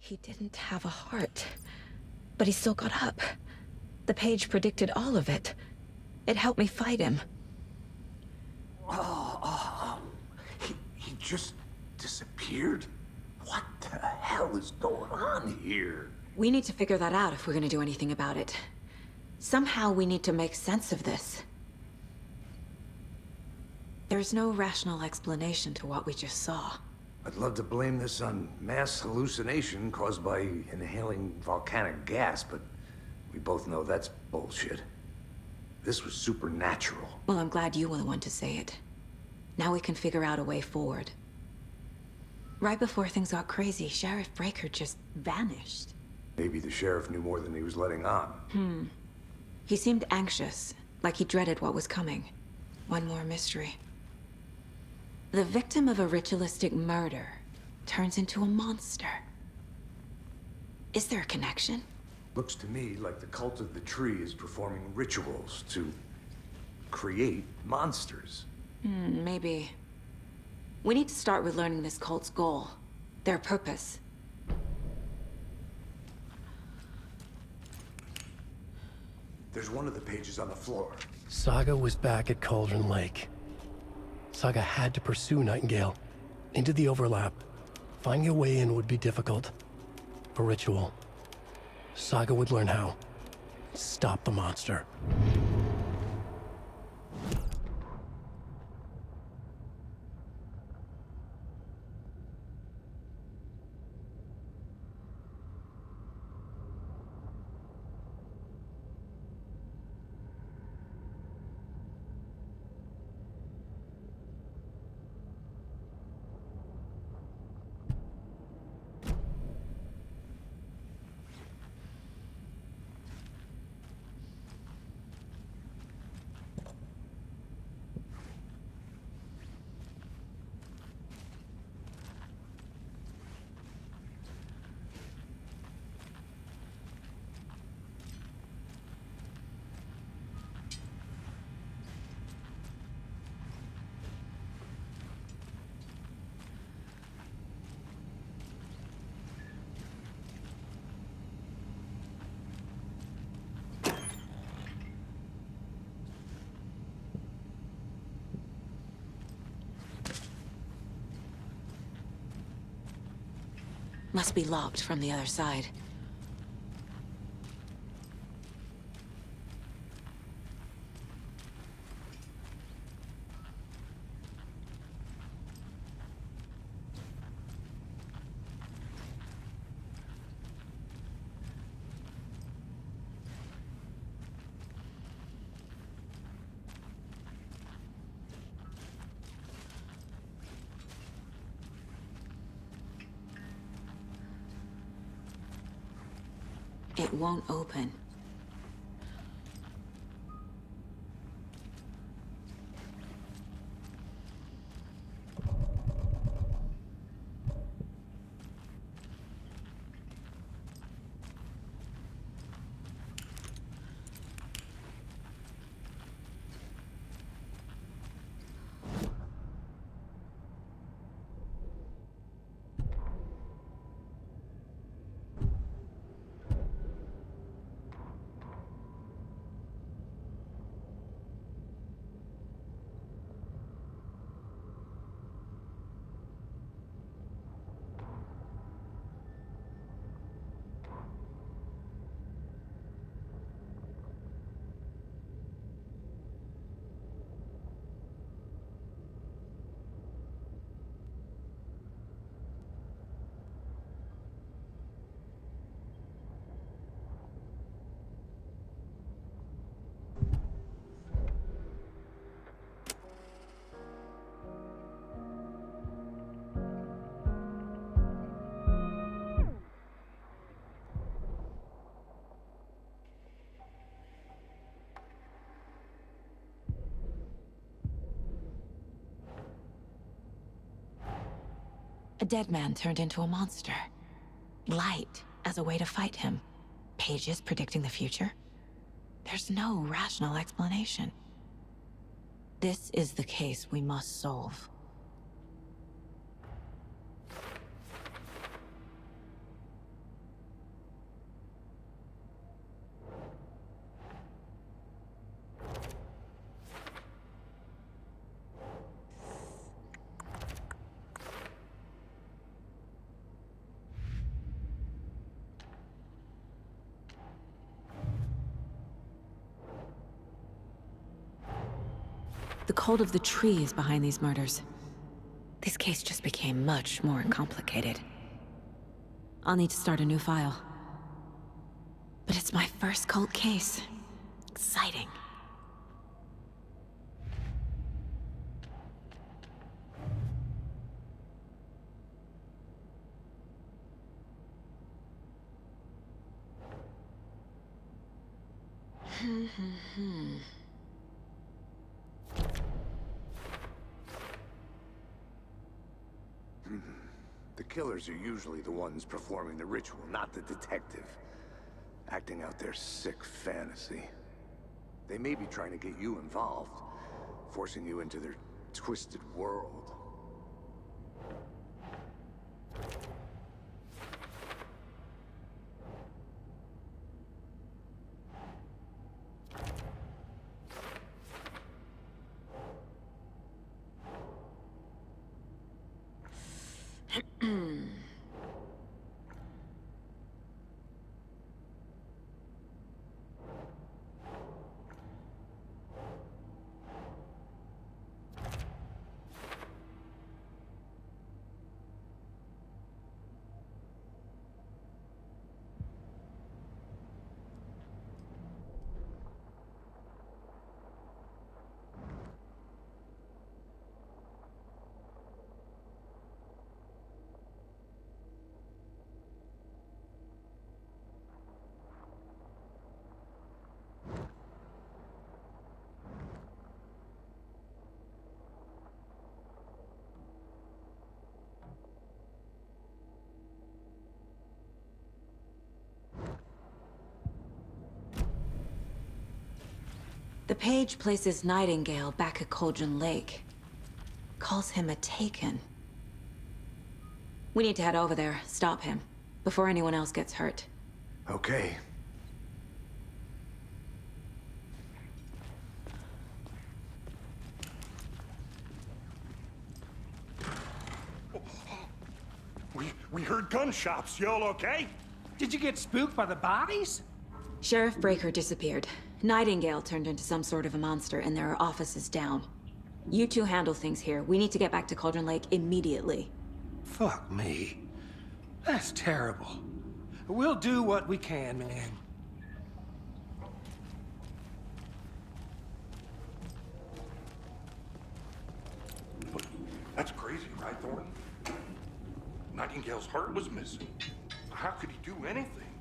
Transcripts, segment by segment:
He didn't have a heart, but he still got up. The page predicted all of it. It helped me fight him. He just disappeared? What the hell is going on here? We need to figure that out if we're gonna do anything about it. Somehow we need to make sense of this. There's no rational explanation to what we just saw. I'd love to blame this on mass hallucination caused by inhaling volcanic gas, but we both know that's bullshit. This was supernatural. Well, I'm glad you were the one to say it. Now we can figure out a way forward. Right before things got crazy, Sheriff Breaker just vanished. Maybe the sheriff knew more than he was letting on. He seemed anxious, like he dreaded what was coming. One more mystery. The victim of a ritualistic murder turns into a monster. Is there a connection? Looks to me like the cult of the tree is performing rituals to create monsters. Maybe. We need to start with learning this cult's goal, their purpose. There's one of the pages on the floor. Saga was back at Cauldron Lake. Saga had to pursue Nightingale into the overlap. Finding a way in would be difficult. A ritual. Saga would learn how. Stop the monster. Must be locked from the other side. It won't open. A dead man turned into a monster. Light as a way to fight him. Pages predicting the future? There's no rational explanation. This is the case we must solve. The cult of the tree is behind these murders. This case just became much more complicated. I'll need to start a new file. But it's my first cult case. Exciting. The killers are usually the ones performing the ritual, not the detective. Acting out their sick fantasy. They may be trying to get you involved, forcing you into their twisted world. The page places Nightingale back at Cauldron Lake. Calls him a Taken. We need to head over there, stop him, before anyone else gets hurt. Okay. We heard gunshots. Y'all okay? Did you get spooked by the bodies? Sheriff Breaker disappeared. Nightingale turned into some sort of a monster, and there are offices down. You two handle things here. We need to get back to Cauldron Lake immediately. Fuck me. That's terrible. We'll do what we can, man. That's crazy, right, Thornton? Nightingale's heart was missing. How could he do anything?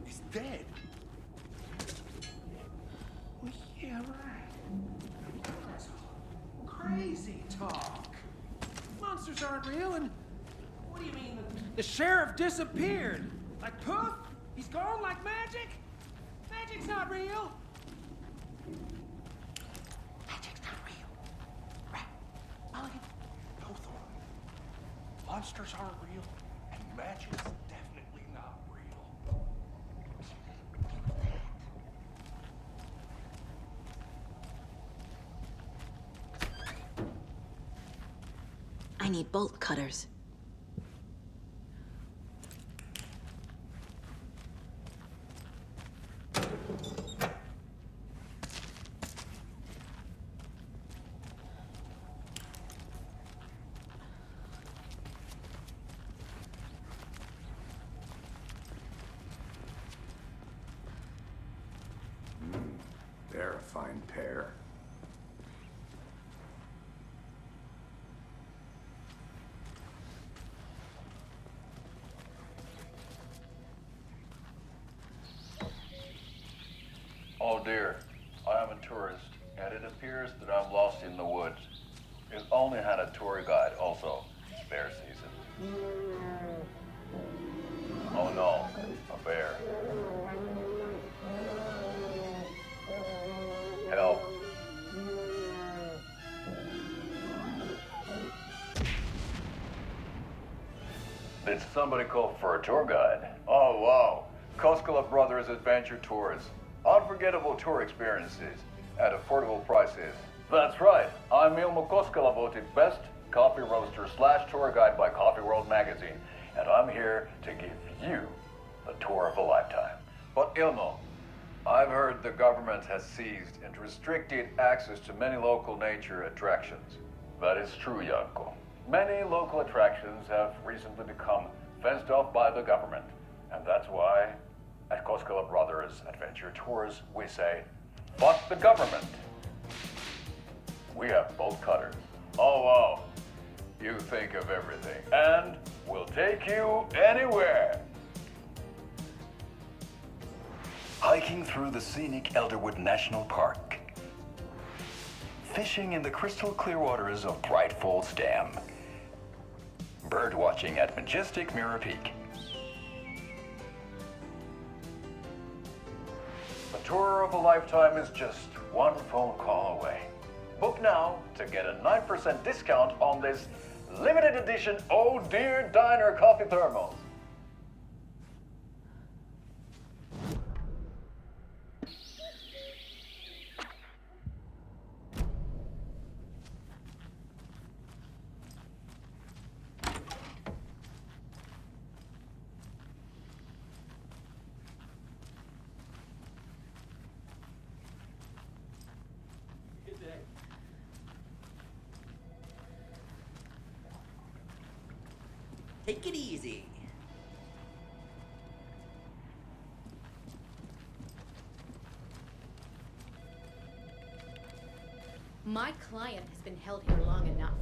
He's dead. Well, yeah, right. That's crazy talk. Monsters aren't real, and what do you mean? The sheriff disappeared. Like poof? He's gone like magic? Magic's not real. Magic's not real. Right? Mulligan? No, Thornton. Monsters aren't real, and magic's definitely not real. I need bolt cutters. They're a fine pair. Oh dear, I am a tourist, and it appears that I'm lost in the woods. It only had a tour guide, also. Bear season. Oh no, a bear. Help. Did somebody call for a tour guide? Oh wow, Koskela Brothers Adventure Tours. Unforgettable tour experiences at affordable prices. That's right, I'm Ilmo Koskela, voted best coffee roaster / tour guide by Coffee World magazine, and I'm here to give you the tour of a lifetime. But Ilmo, I've heard the government has seized and restricted access to many local nature attractions. That is true, Yanko. Many local attractions have recently become fenced off by the government. And that's why, at Koskela Brothers Adventure Tours, we say, fuck the government. We have bolt cutters. Oh, wow. You think of everything. And we'll take you anywhere. Hiking through the scenic Elderwood National Park. Fishing in the crystal clear waters of Bright Falls Dam. Bird watching at majestic Mirror Peak. A tour of a lifetime is just one phone call away. Book now to get a 9% discount on this limited edition Oh Dear Diner coffee thermos. Take it easy. My client has been held here long enough.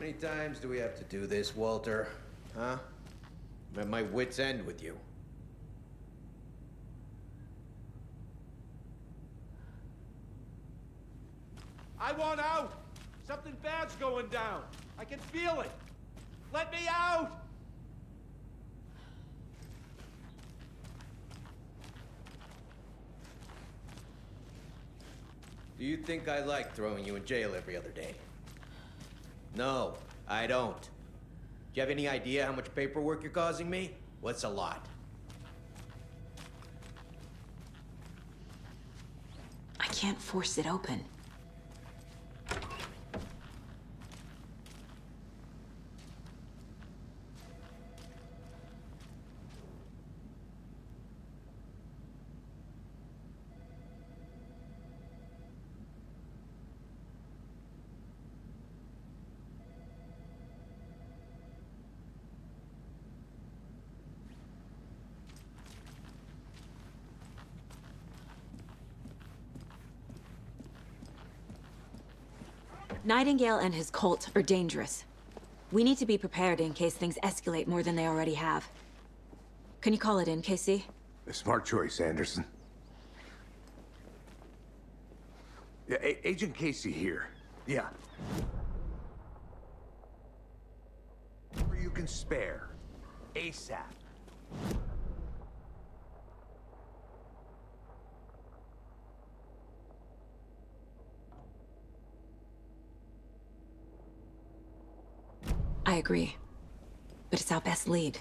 How many times do we have to do this, Walter? Huh? I'm at my wit's end with you. I want out! Something bad's going down. I can feel it. Let me out! Do you think I like throwing you in jail every other day? No, I don't. Do you have any idea how much paperwork you're causing me? What's a lot? I can't force it open. Nightingale and his cult are dangerous. We need to be prepared in case things escalate more than they already have. Can you call it in, Casey? A smart choice, Anderson. Yeah, Agent Casey here. Yeah. Whatever you can spare. ASAP. I agree. But it's our best lead.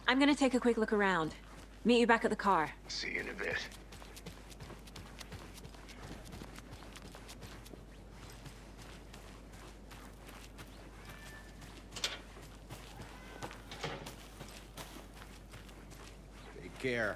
I'm gonna take a quick look around. Meet you back at the car. See you in a bit. care.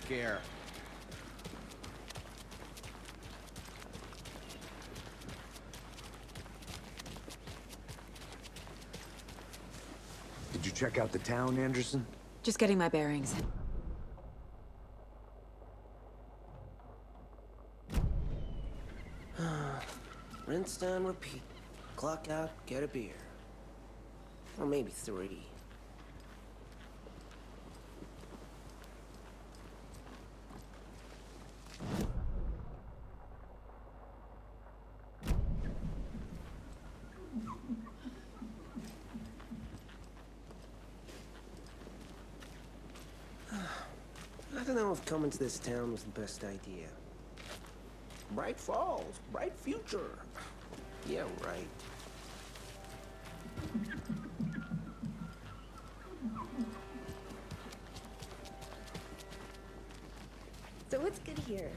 Care. Did you check out the town, Anderson? Just getting my bearings. Rinse down, repeat. Clock out, get a beer. Or maybe 3. I don't know if coming to this town was the best idea. Bright Falls, bright future. Yeah, right. So what's good here?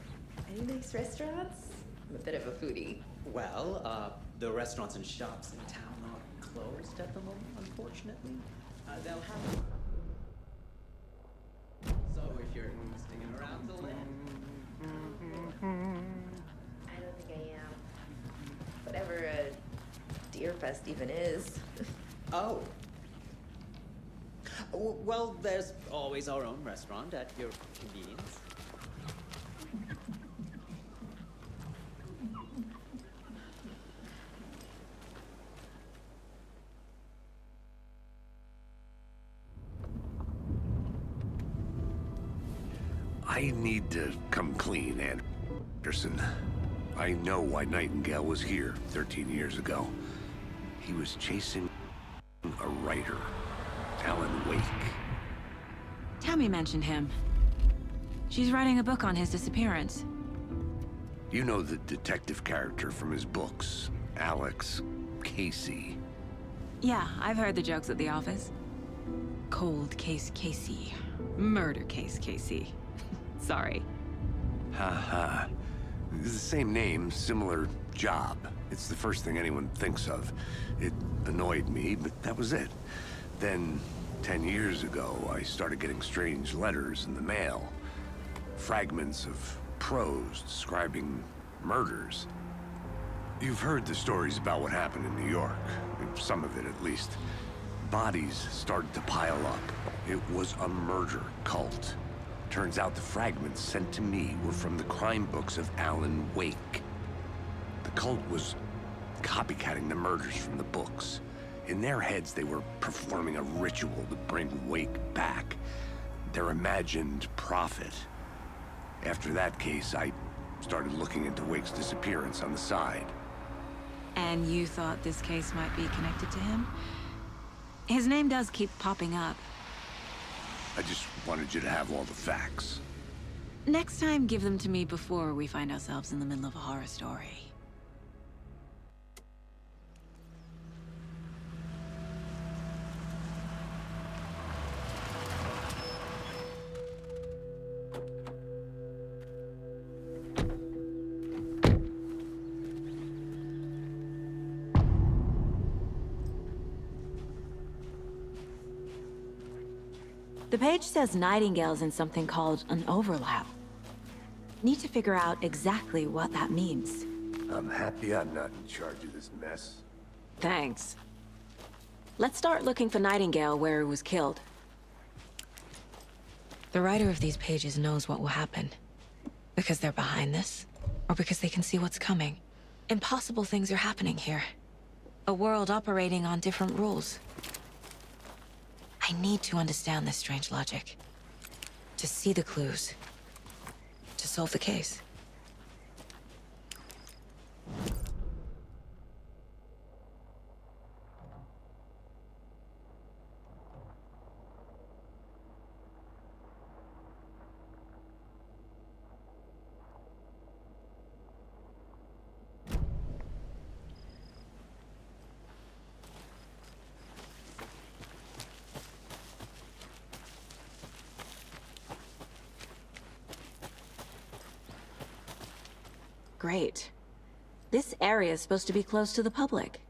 Any nice restaurants? I'm a bit of a foodie. Well, the restaurants and shops in town are closed at the moment, unfortunately. They'll have... So if you're sticking around till then... I don't think I am. Whatever a deer fest even is. Oh. Well, there's always our own restaurant at your convenience. I need to come clean, Anderson. I know why Nightingale was here 13 years ago. He was chasing a writer, Alan Wake. Tammy mentioned him. She's writing a book on his disappearance. You know the detective character from his books, Alex Casey. Yeah, I've heard the jokes at the office. Cold case Casey. Murder case Casey. Sorry. Ha. It's the same name, similar job. It's the first thing anyone thinks of. It annoyed me, but that was it. Then, 10 years ago, I started getting strange letters in the mail. Fragments of prose describing murders. You've heard the stories about what happened in New York. Some of it, at least. Bodies started to pile up. It was a murder cult. Turns out the fragments sent to me were from the crime books of Alan Wake. The cult was copycatting the murders from the books. In their heads, they were performing a ritual to bring Wake back. Their imagined prophet. After that case, I started looking into Wake's disappearance on the side. And you thought this case might be connected to him? His name does keep popping up. I just wanted you to have all the facts. Next time, give them to me before we find ourselves in the middle of a horror story. The page says Nightingale's in something called an overlap. Need to figure out exactly what that means. I'm happy I'm not in charge of this mess. Thanks. Let's start looking for Nightingale where he was killed. The writer of these pages knows what will happen. Because they're behind this, or because they can see what's coming. Impossible things are happening here. A world operating on different rules. I need to understand this strange logic. To see the clues. To solve the case. great. This area is supposed to be close to the public.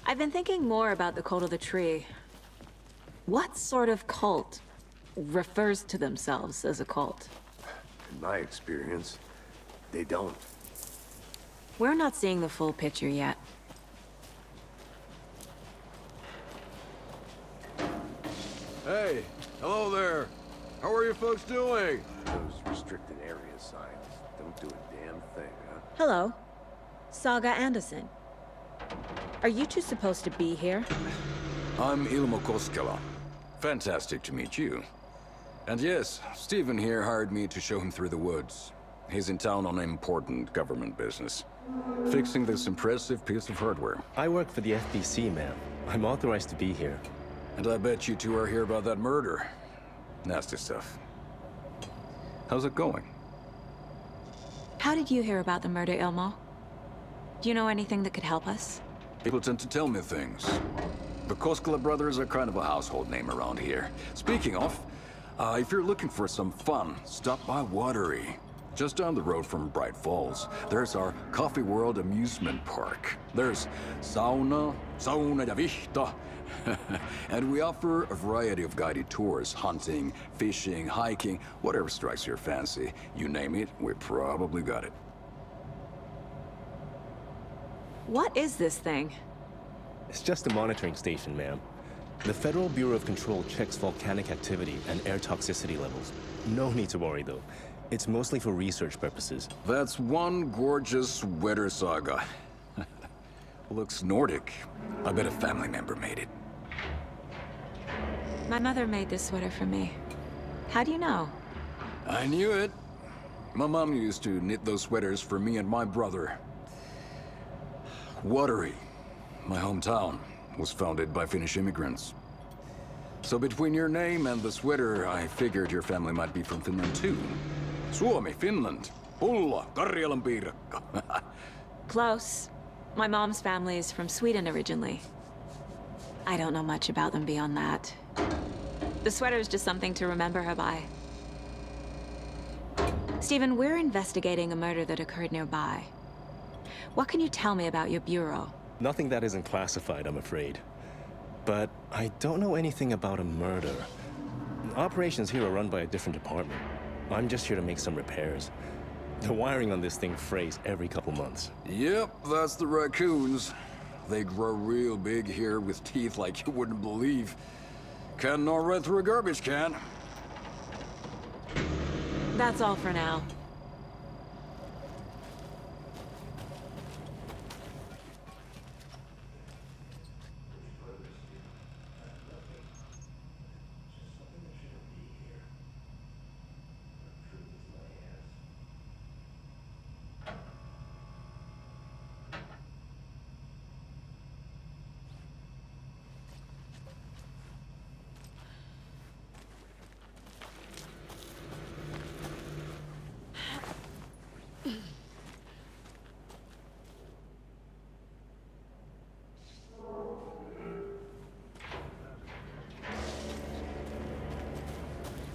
I've been thinking more about the cult of the tree. What sort of cult refers to themselves as a cult? In my experience, they don't. We're not seeing the full picture yet. Hey, hello there. How are you folks doing? Those restricted area signs don't do a damn thing, huh? Hello. Saga Anderson. Are you two supposed to be here? I'm Ilmo Koskela. Fantastic to meet you. And yes, Stephen here hired me to show him through the woods. He's in town on important government business. Fixing this impressive piece of hardware. I work for the FBC, ma'am. I'm authorized to be here. And I bet you two are here about that murder. Nasty stuff. How's it going? How did you hear about the murder, Ilmo? Do you know anything that could help us? People tend to tell me things. The Koskela brothers are kind of a household name around here. Speaking of, if you're looking for some fun, stop by Watery. Just down the road from Bright Falls, there's our Coffee World amusement park. There's sauna ja vihta. And we offer a variety of guided tours, hunting, fishing, hiking, whatever strikes your fancy. You name it, we probably got it. What is this thing? It's just a monitoring station, ma'am. The Federal Bureau of Control checks volcanic activity and air toxicity levels. No need to worry, though. It's mostly for research purposes. That's one gorgeous sweater, Saga. Looks Nordic. I bet a family member made it. My mother made this sweater for me. How do you know? I knew it. My mom used to knit those sweaters for me and my brother. Watery, my hometown, was founded by Finnish immigrants. So between your name and the sweater, I figured your family might be from Finland too. Suomi, Finland. Pulla, Karjalan piirakka. Close. My mom's family is from Sweden originally. I don't know much about them beyond that. The sweater is just something to remember her by. Stephen, we're investigating a murder that occurred nearby. What can you tell me about your bureau? Nothing that isn't classified, I'm afraid. But I don't know anything about a murder. Operations here are run by a different department. I'm just here to make some repairs. The wiring on this thing frays every couple months. Yep, that's the raccoons. They grow real big here with teeth like you wouldn't believe. Can gnaw right through a garbage can. That's all for now.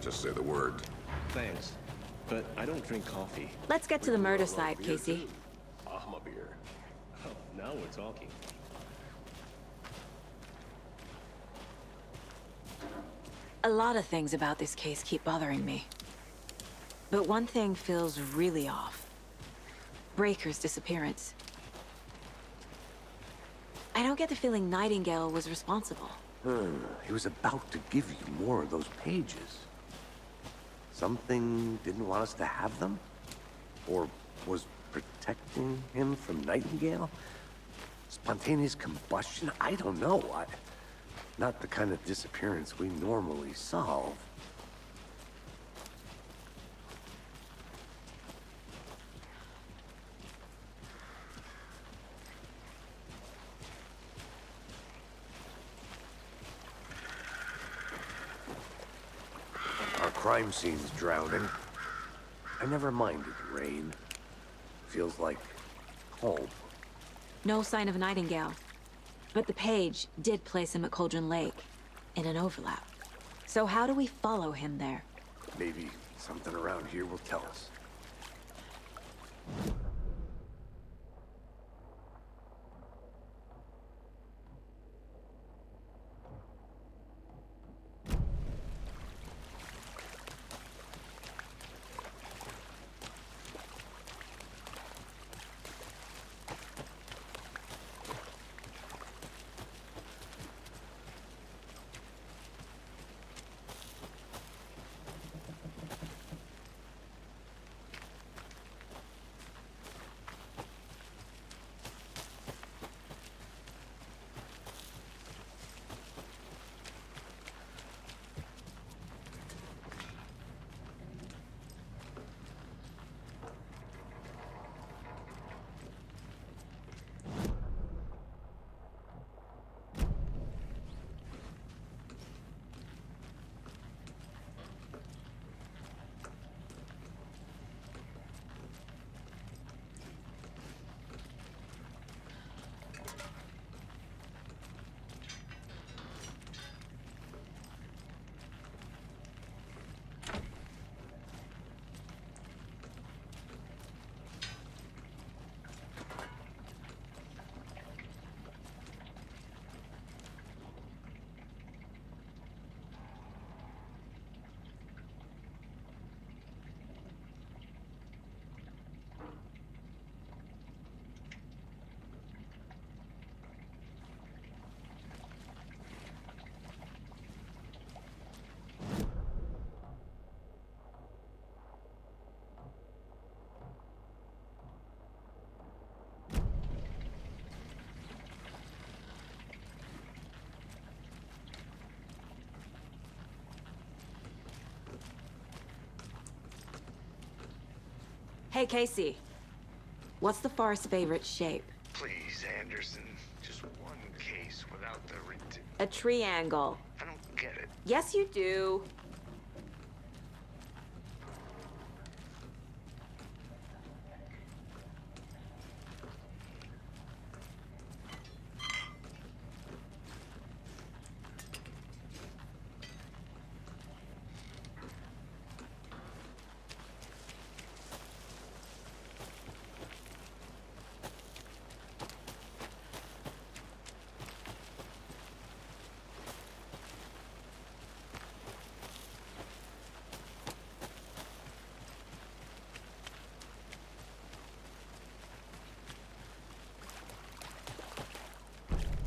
Just say the word. Thanks. But I don't drink coffee. Let's get to the murder site, Casey. I'm a beer. Oh, now we're talking. A lot of things about this case keep bothering me. But one thing feels really off. Breaker's disappearance. I don't get the feeling Nightingale was responsible. He was about to give you more of those pages. Something didn't want us to have them? Or was protecting him from Nightingale? Spontaneous combustion? I don't know. Not the kind of disappearance we normally solve. Our crime scene's drowning. I never minded rain. Feels like home. No sign of Nightingale. But the page did place him at Cauldron Lake, in an overlap. So how do we follow him there? Maybe something around here will tell us. Hey, Casey. What's the far's favorite shape? Please, Anderson. Just one case without the A triangle. I don't get it. Yes, you do.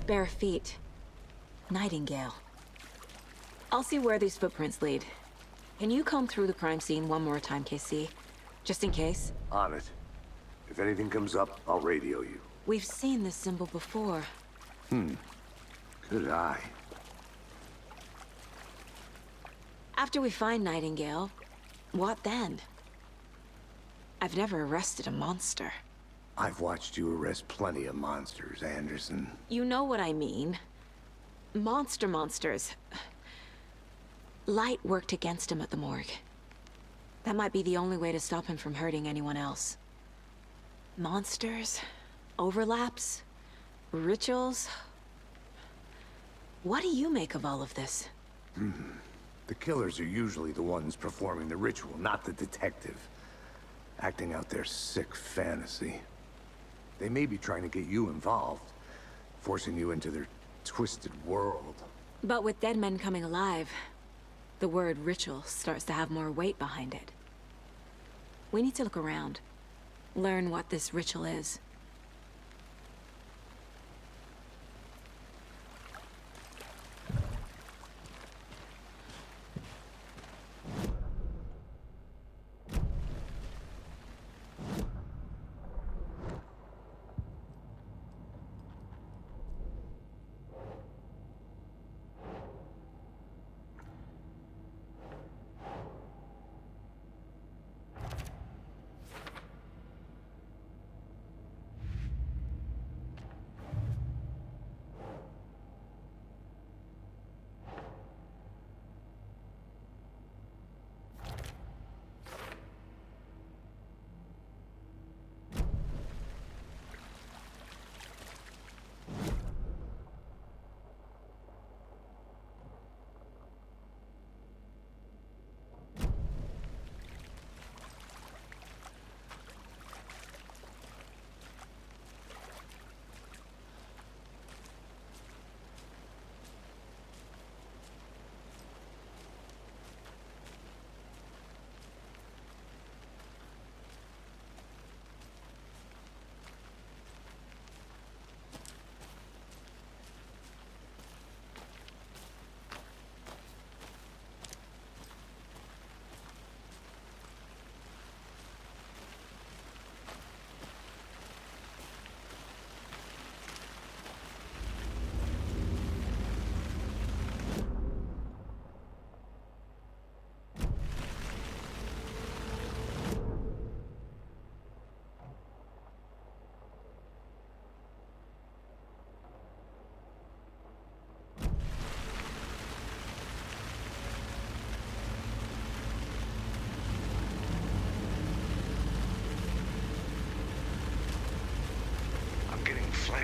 Bare feet. Nightingale. I'll see where these footprints lead. Can you comb through the crime scene one more time, KC? Just in case? On it. If anything comes up, I'll radio you. We've seen this symbol before. Good eye. After we find Nightingale, what then? I've never arrested a monster. I've watched you arrest plenty of monsters, Anderson. You know what I mean. Monsters. Light worked against him at the morgue. That might be the only way to stop him from hurting anyone else. Monsters? Overlaps? Rituals? What do you make of all of this? The killers are usually the ones performing the ritual, not the detective. Acting out their sick fantasy. They may be trying to get you involved, forcing you into their twisted world. But with dead men coming alive, the word ritual starts to have more weight behind it. We need to look around, learn what this ritual is.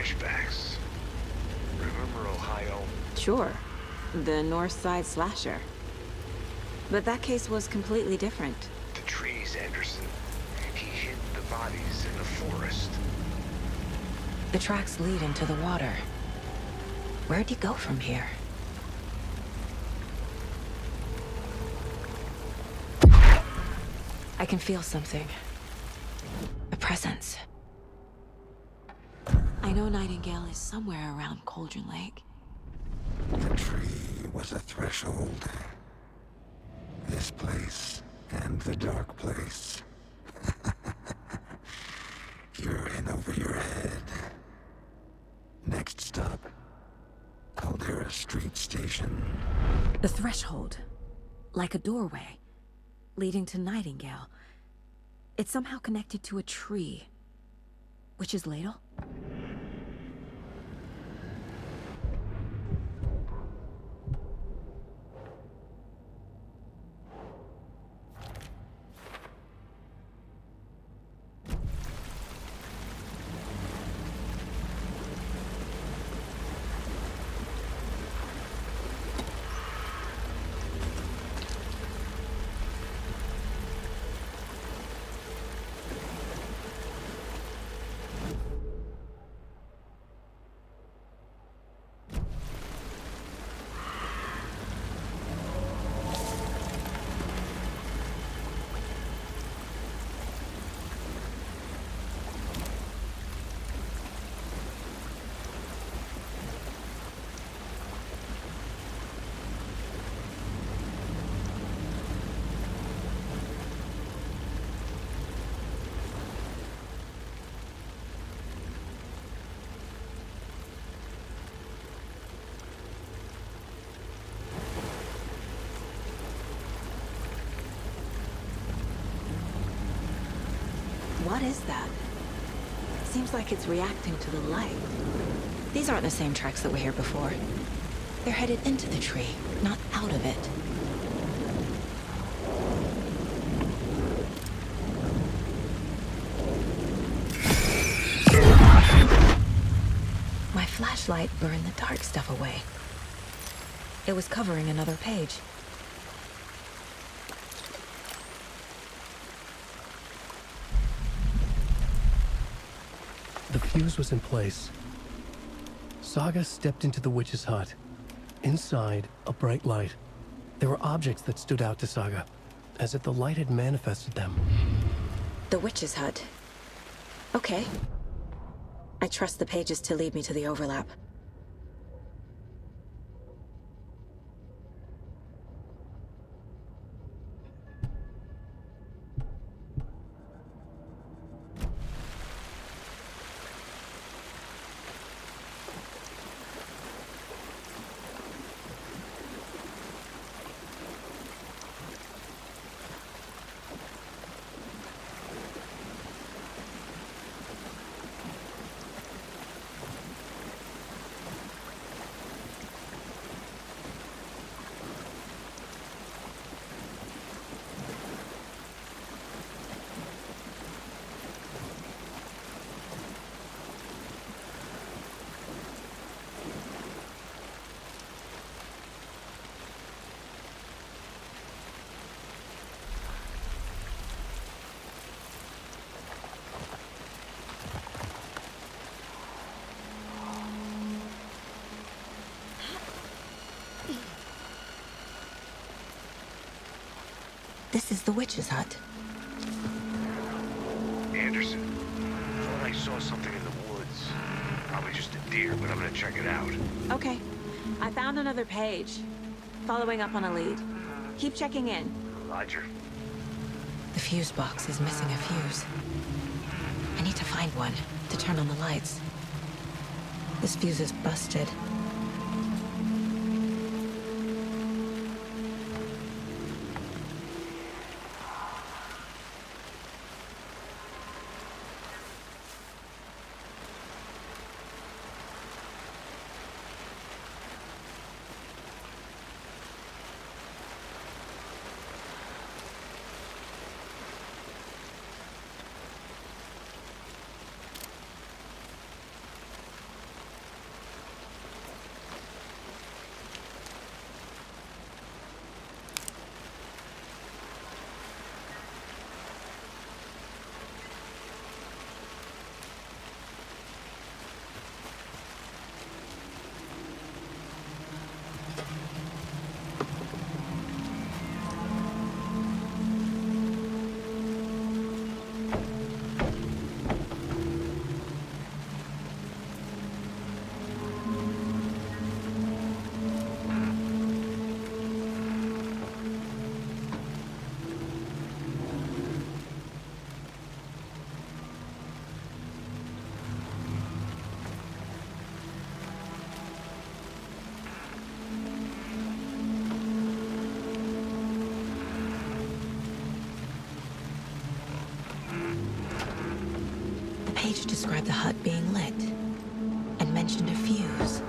flashbacks. Remember Ohio? Sure. The North Side slasher. But that case was completely different. The trees, Anderson. He hid the bodies in the forest. The tracks lead into the water. Where'd he go from here? I can feel something. A presence. I know Nightingale is somewhere around Cauldron Lake. The tree was a threshold. This place and the dark place. You're in over your head. Next stop, Caldera Street Station. The threshold. Like a doorway. Leading to Nightingale. It's somehow connected to a tree. Witch's Ladle? What is that? Seems like it's reacting to the light. These aren't the same tracks that were here before. They're headed into the tree, not out of it. My flashlight burned the dark stuff away. It was covering another page. The fuse was in place. Saga stepped into the witch's hut. Inside, a bright light. There were objects that stood out to Saga, as if the light had manifested them. The witch's hut. Okay. I trust the pages to lead me to the overlap. This is the witch's hut. Anderson, thought I saw something in the woods. Probably just a deer, but I'm gonna check it out. Okay. I found another page. Following up on a lead. Keep checking in. Roger. The fuse box is missing a fuse. I need to find one to turn on the lights. This fuse is busted. page described the hut being lit, and mentioned a fuse.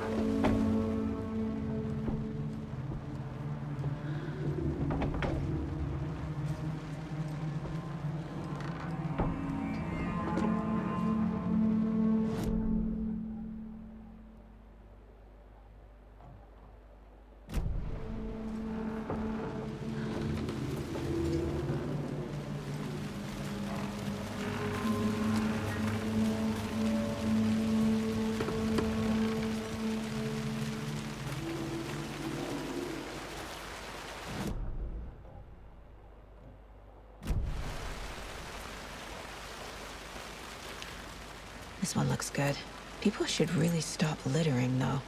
This one looks good. People should really stop littering, though.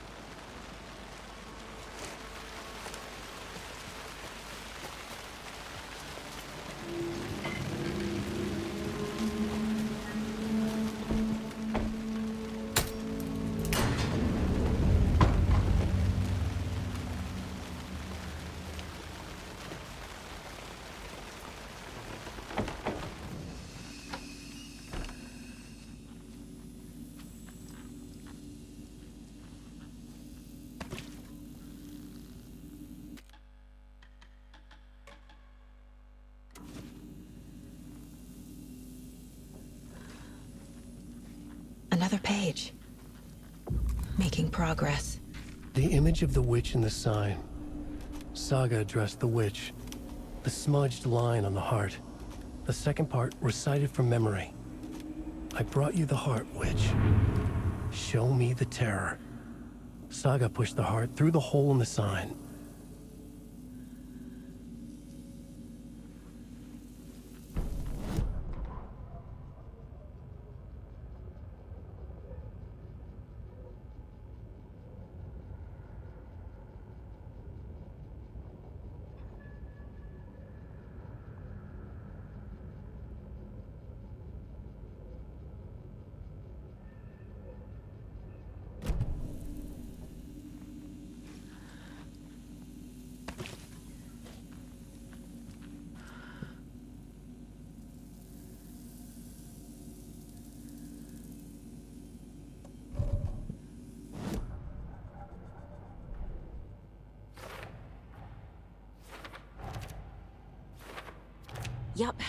Another page. Making progress. The image of the witch in the sign. Saga addressed the witch. The smudged line on the heart. The second part recited from memory. I brought you the heart, witch. Show me the terror. Saga pushed the heart through the hole in the sign. Yup.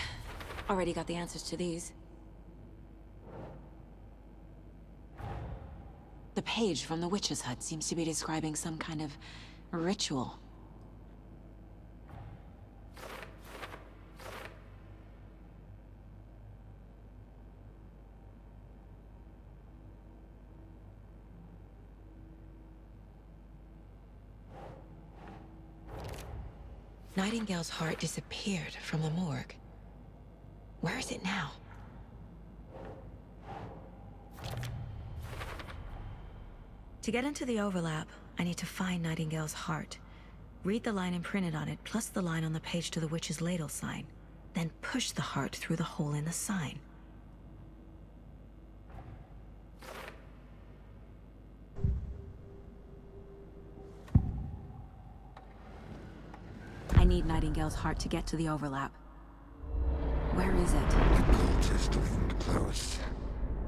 Already got the answers to these. The page from the witch's hut seems to be describing some kind of ritual. Nightingale's heart disappeared from the morgue. Where is it now? To get into the overlap, I need to find Nightingale's heart. Read the line imprinted on it, plus the line on the page to the witch's ladle sign. Then push the heart through the hole in the sign. I need Nightingale's heart to get to the overlap. Where is it? The cultist leaned close.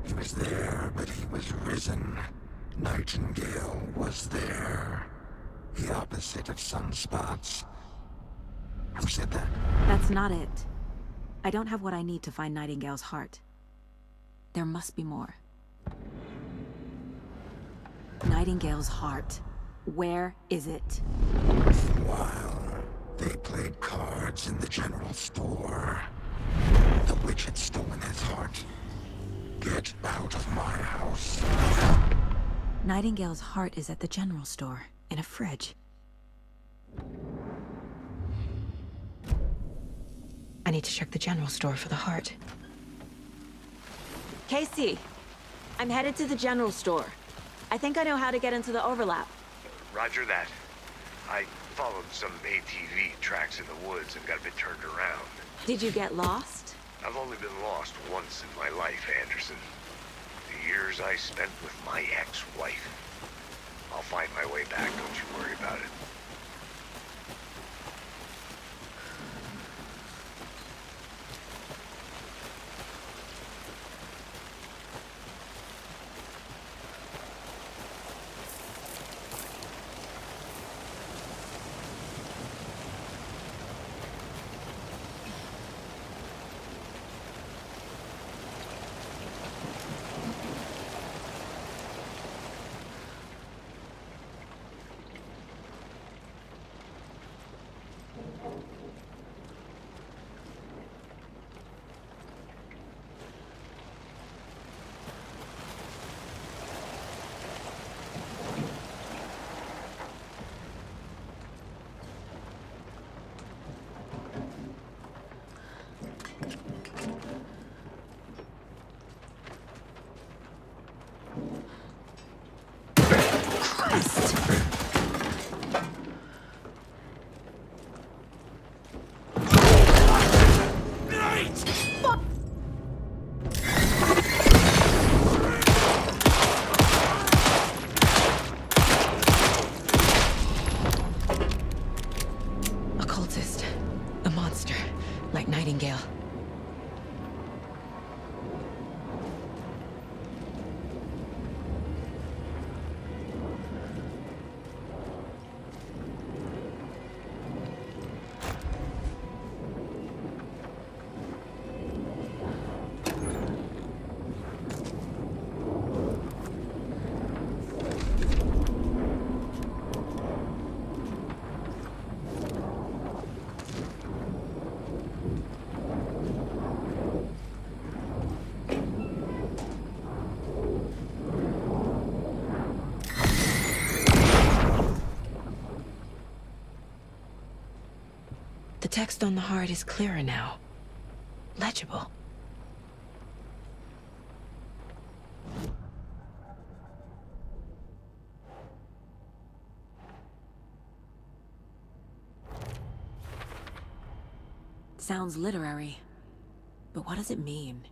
He was there, but he was risen. Nightingale was there. The opposite of sunspots. Who said that? That's not it. I don't have what I need to find Nightingale's heart. There must be more. Nightingale's heart. Where is it? While they played cards in the general store, the witch had stolen his heart. Get out of my house. Nightingale's heart is at the general store, in a fridge. I need to check the general store for the heart. Casey, I'm headed to the general store. I think I know how to get into the overlap. Roger that. I followed some ATV tracks in the woods and got a bit turned around. Did you get lost? I've only been lost once in my life, Anderson. The years I spent with my ex-wife. I'll find my way back, don't you worry about it. The text on the heart is clearer now. Legible. Sounds literary, but what does it mean?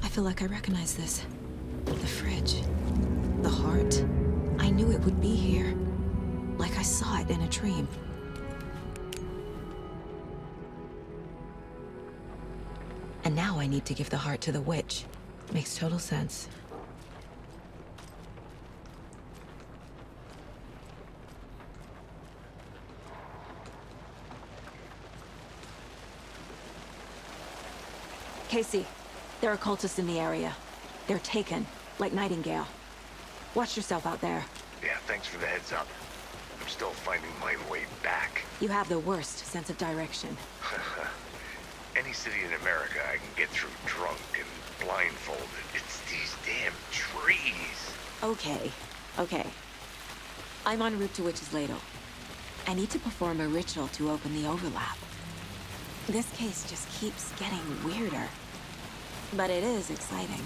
I feel like I recognize this. The fridge. The heart. I knew it would be here. Like I saw it in a dream. And now I need to give the heart to the witch. Makes total sense. Casey. There are cultists in the area. They're taken, like Nightingale. Watch yourself out there. Yeah, thanks for the heads up. I'm still finding my way back. You have the worst sense of direction. Any city in America I can get through drunk and blindfolded. It's these damn trees. Okay. I'm en route to Witch's Ladle. I need to perform a ritual to open the overlap. This case just keeps getting weirder. But it is exciting.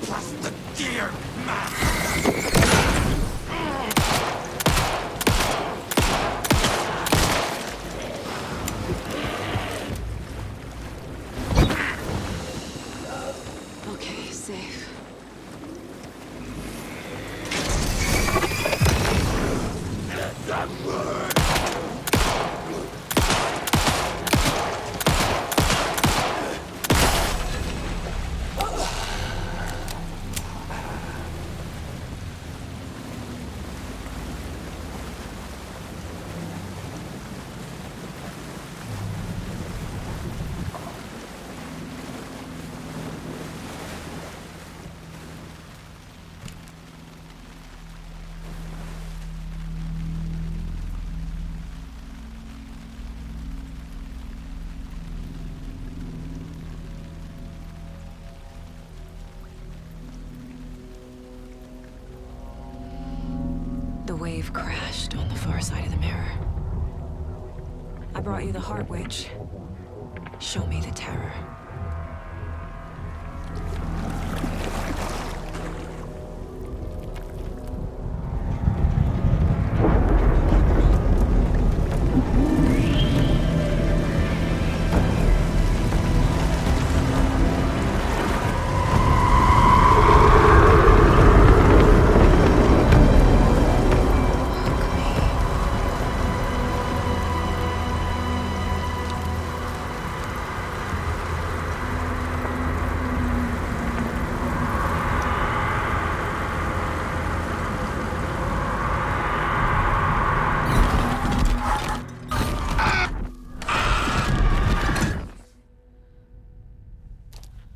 Trust the deer, man! The wave crashed on the far side of the mirror. I brought you the Heart Witch. Show me the terror.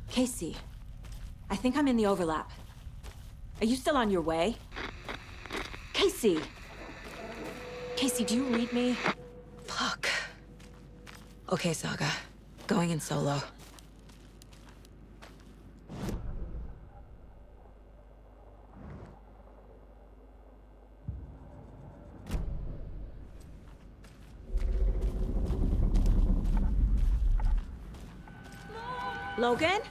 Casey, I think I'm in the overlap. Are you still on your way? Casey! Casey, do you read me? Fuck. Okay, Saga. Going in solo. Logan?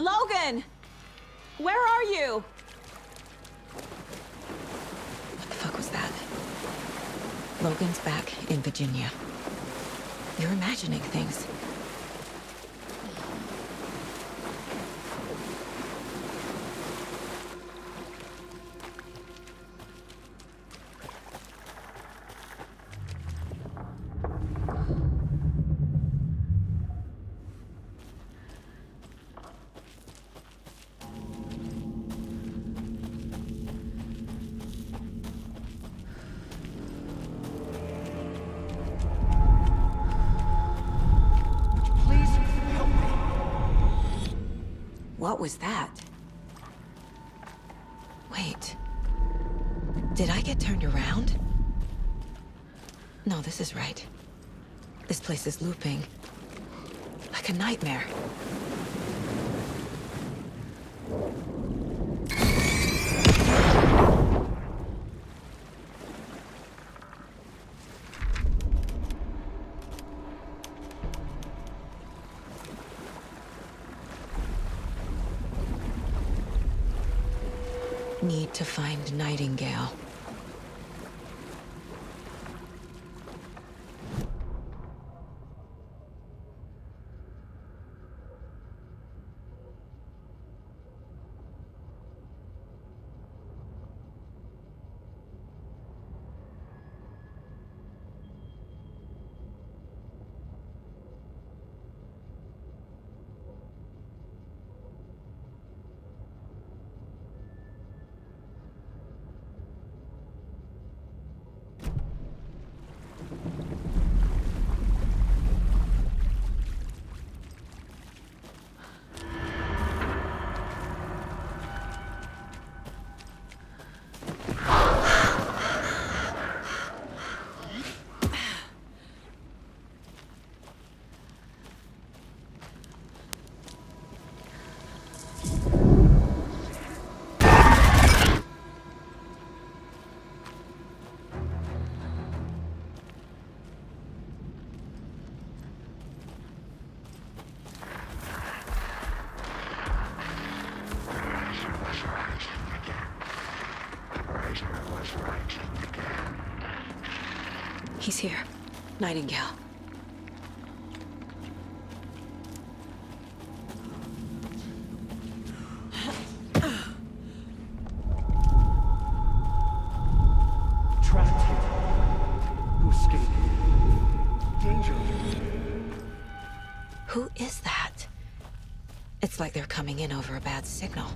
Logan! Where are you? What the fuck was that? Logan's back in Virginia. You're imagining things. What was that? Wait. Did I get turned around? No, this is right. This place is looping. Like a nightmare. Need to find Nightingale. He's here. Nightingale. Trapped here. Who escaped? Danger. Who is that? It's like they're coming in over a bad signal.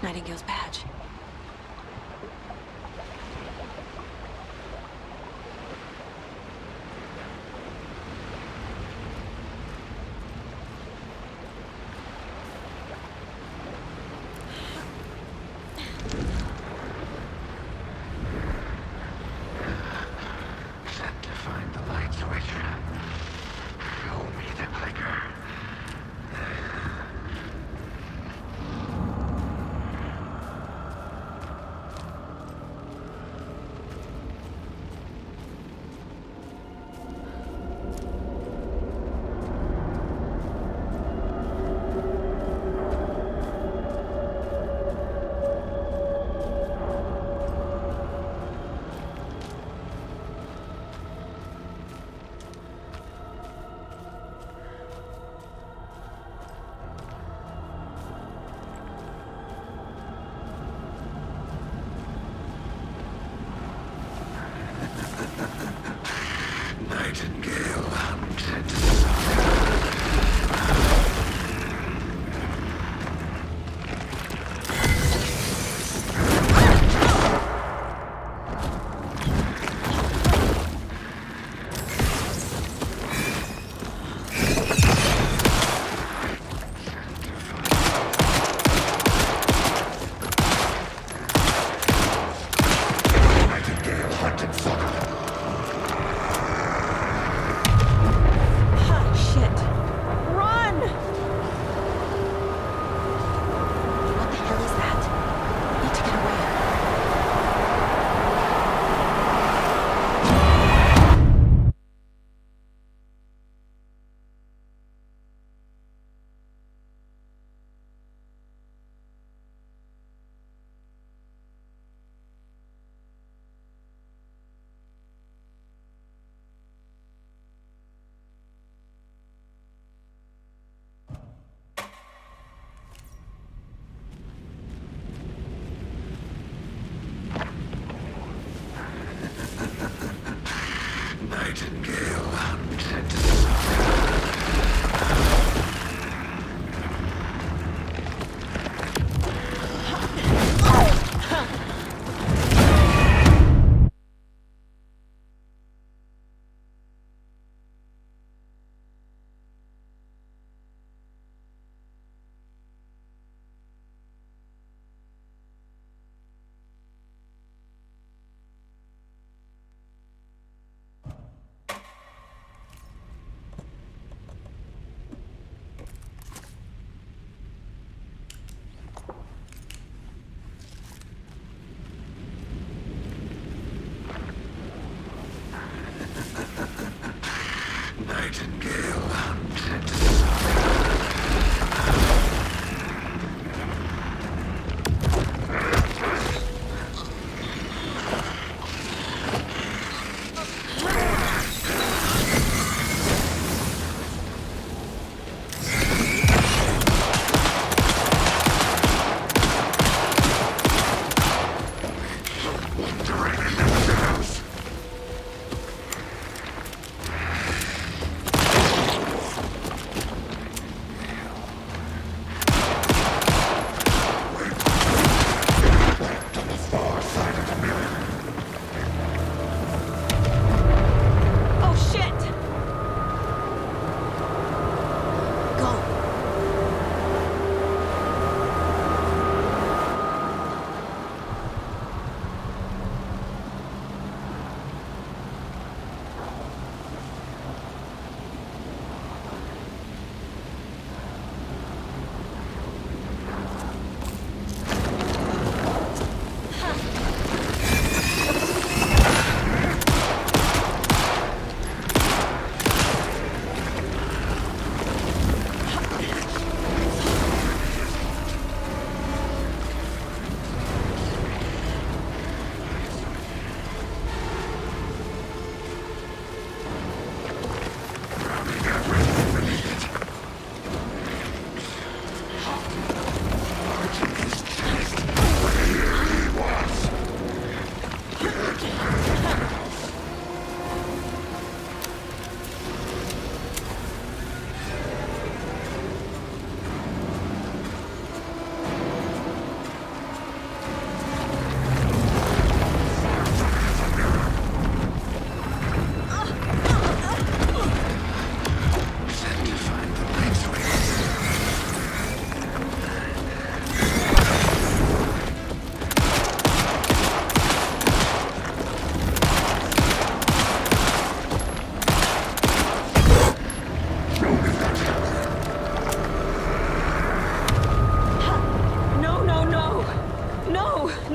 Nightingale's badge. Set to find the light switch. Show me the clicker.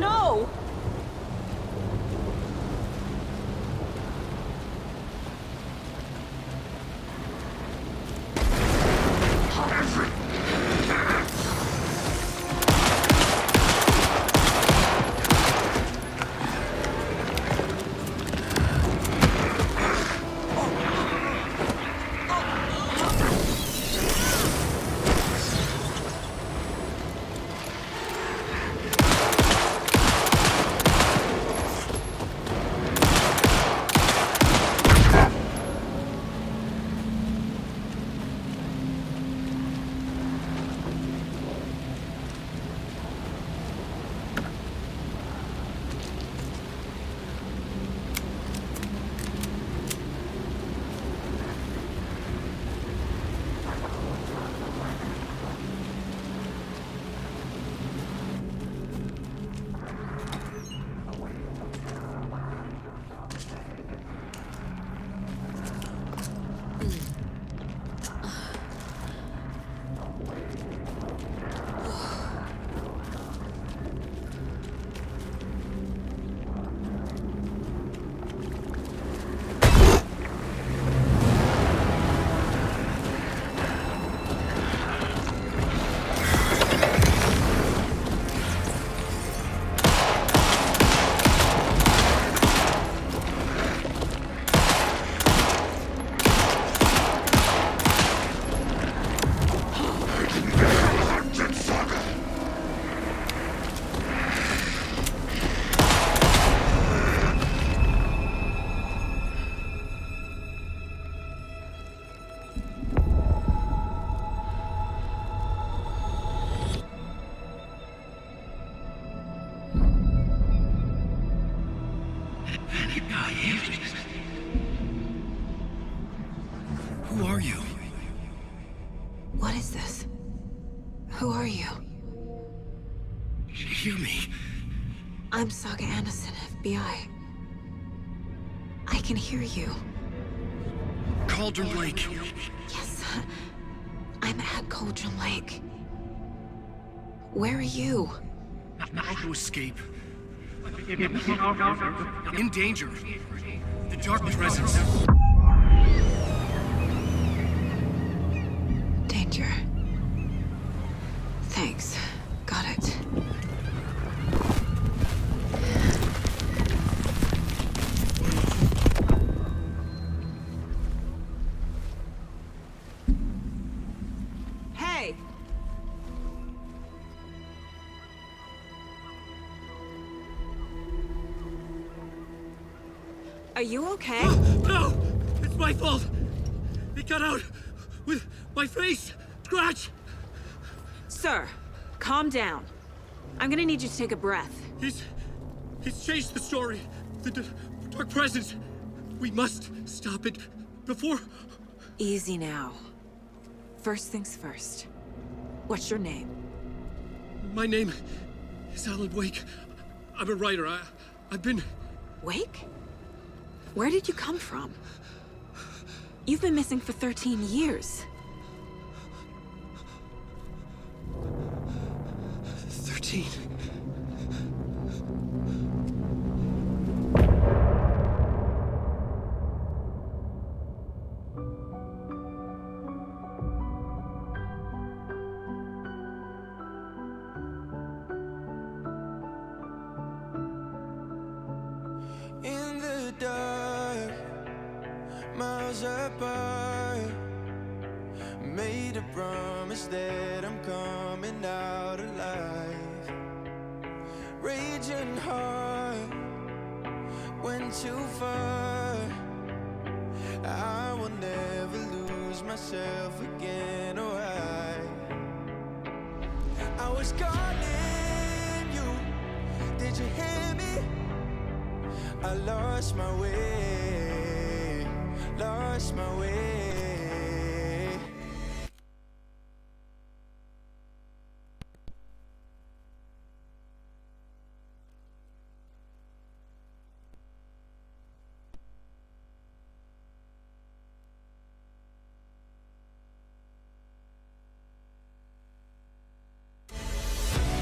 No! Who are you? What is this? Who are you? Hear me. I'm Saga Anderson, FBI. I can hear you. Cauldron Lake. Yes, I'm at Cauldron Lake. Where are you? How to escape. In danger. The dark presence. Danger. Thanks. Got it. Hey! Are you okay? No! It's my fault! It got out with my face! Scratch! Sir, calm down. I'm gonna need you to take a breath. He's changed the story. The dark presence. We must stop it before... Easy now. First things first. What's your name? My name is Alan Wake. I'm a writer. I've been... Wake? Where did you come from? You've been missing for 13 years. 13. In the dark, miles apart, made a promise that I'm coming out alive. Raging heart, went too far. I will never lose myself again, or I was calling you, did you hear me? I lost my way, lost my way.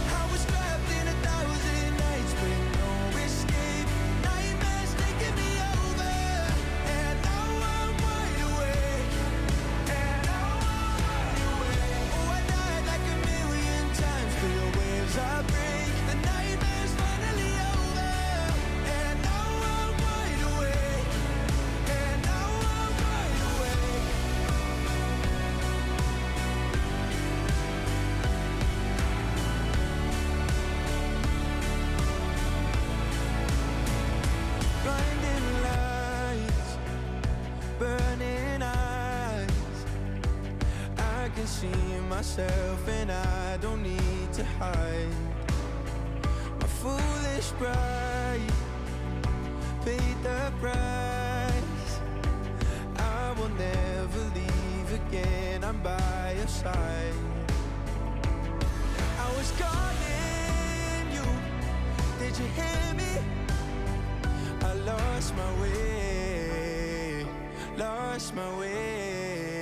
I was trapped in 1,000 nights. myself and I don't need to hide. My foolish pride paid the price. I will never leave again, I'm by your side. I was calling you, did you hear me? I lost my way, lost my way.